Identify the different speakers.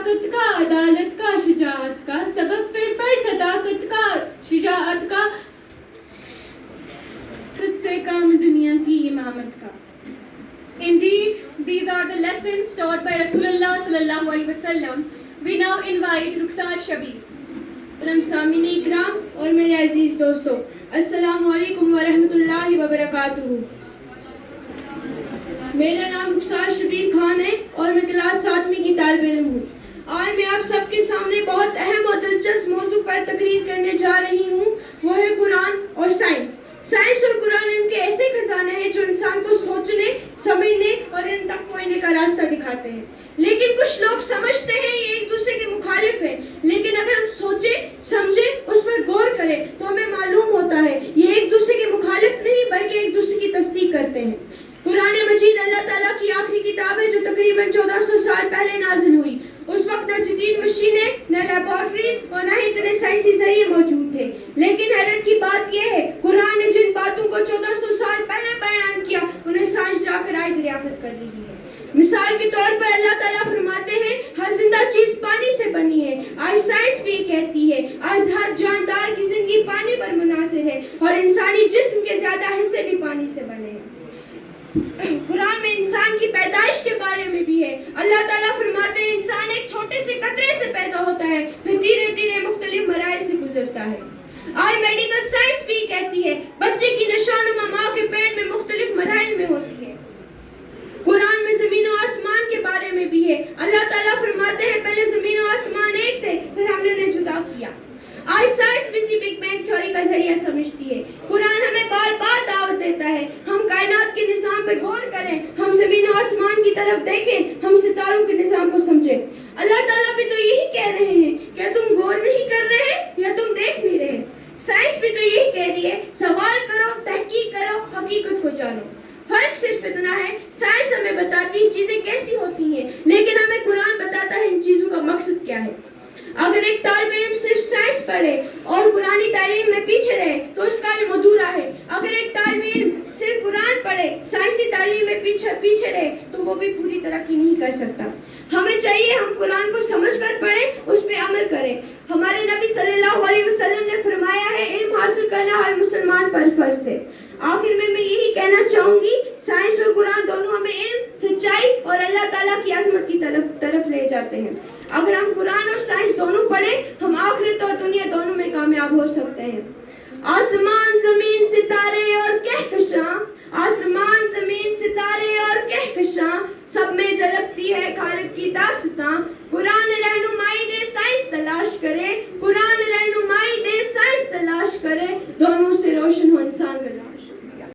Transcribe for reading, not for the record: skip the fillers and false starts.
Speaker 1: طاقت کا، عدالت کا، شجاعت کا، سبق پھر پر صداقت کا، شجاعت کا، تجھ سے کام دنیا کی امامت کا.
Speaker 2: Indeed, these are the lessons taught by Rasulullah sallallahu alaihi wasallam. We now invite Rukhsar Shabir.
Speaker 3: سامعین اکرام اور میرے عزیز دوستو، السلام علیکم ورحمۃ اللہ وبرکاتہ. میرا نام رخسار شبیر خان ہے اور میں کلاس 7ویں کی طالب علم ہوں. آج میں آپ سب کے سامنے بہت اہم اور دلچسپ موضوع پر تقریر کرنے جا رہی ہوں، وہ ہے قرآن اور سائنس. سائنس اور قرآن ان کے ایسے خزانے ہیں جو انسان کو سوچنے، سمجھنے اور ان تک پہنچنے کا راستہ دکھاتے ہیں. لیکن کچھ لوگ سمجھتے ہیں یہ ایک دوسرے کے مخالف ہیں، لیکن اگر ہم سوچیں، سمجھیں، اس پر غور کریں تو ہمیں معلوم ہوتا ہے یہ ایک دوسرے کے مخالف نہیں بلکہ ایک دوسرے کی تصدیق کرتے ہیں. قرآن مجید اللہ تعالیٰ کی آخری کتاب ہے جو تقریباً 1400 سال پہلے نازل ہوئی. اس وقت نہ جدید مشینیں، نہ لیبارٹریز اور نہ ہی اتنے سائنسی ذریعے موجود تھے. لیکن حیرت کی بات یہ ہے قرآن نے جن باتوں کو 1400 سال پہلے بیان کیا انہیں سائنس جا کر آج دریافت کر رہی ہے. مثال کے طور پر اللہ تعالیٰ فرماتے ہیں ہر زندہ چیز پانی سے بنی ہے. آج سائنس بھی کہتی ہے آج ہر جاندار کی زندگی پانی پر منحصر ہے اور انسانی جسم کے زیادہ حصے بھی پانی سے بنے ہیں. قرآن میں انسان کی پیدائش کے بارے میں بھی ہے. اللہ تعالیٰ فرماتے ہیں انسان ایک چھوٹے سے قطرے سے پیدا ہوتا ہے پھر دھیرے دھیرے مختلف مراحل سے گزرتا ہے. آج میڈیکل سائنس بھی کہتی ہے بچے کی نشوونما ماں کے پیٹ میں مختلف مراحل میں ہوتی ہے. قرآن میں زمین و آسمان کے بارے میں بھی ہے. اللہ تعالیٰ فرماتے ہیں پہلے زمین و آسمان ایک تھے پھر ہم نے انہیں جدا کیا. آج سائنس بھی اسی بگ بینگ تھیوری کا ذریعہ سمجھتی ہے. قرآن ہمیں بار بار دعوت دیتا ہے ہم کائنات کے نظام پر غور کریں، ہم زمین و آسمان کی طرف دیکھیں، ہم ستاروں کے نظام کو سمجھیں. اللہ تعالیٰ بھی تو یہی کہہ رہے ہیں کیا تم غور نہیں کر رہے یا تم دیکھ نہیں رہے. سائنس بھی تو یہی کہہ رہی ہے سوال کرو، تحقیق کرو، حقیقت کو جانو. فرق صرف اتنا ہے سائنس ہمیں بتاتی ہے چیزیں کیسی ہوتی ہیں لیکن ہمیں قرآن بتاتا ہے ان چیزوں کا مقصد کیا ہے. اگر ایک طالب علم صرف سائنس پڑھے اور قرآنی تعلیم میں پیچھے رہے تو اس کا علم ادھورا ہے. اگر ایک طالب علم صرف قرآن پڑھے سائنسی تعلیم میں پیچھے رہے تو وہ بھی پوری ترقی نہیں کر سکتا. ہمیں چاہیے ہم قرآن کو سمجھ کر پڑھیں، اس پہ عمل کریں. ہمارے نبی صلی اللہ علیہ وسلم نے فرمایا ہے علم حاصل کرنا ہر مسلمان پر فرض ہے. آخر میں یہی کہنا چاہوں گی سائنس اور قرآن دونوں ہمیں علم، سچائی اور اللہ تعالیٰ کی عظمت کی طرف لے جاتے ہیں. اگر ہم قرآن اور سائنس دونوں پڑھیں ہم آخرت اور دنیا دونوں میں کامیاب ہو سکتے ہیں. آسمان زمین ستارے اور کہکشاں، آسمان زمین ستارے اور کہکشاں، سب میں جھلکتی ہے خالق کی داستاں. قرآن رہنمائی دے سائنس تلاش کرے، قرآن رہنمائی دے سائنس تلاش کرے، دونوں سے روشن ہو انسان کا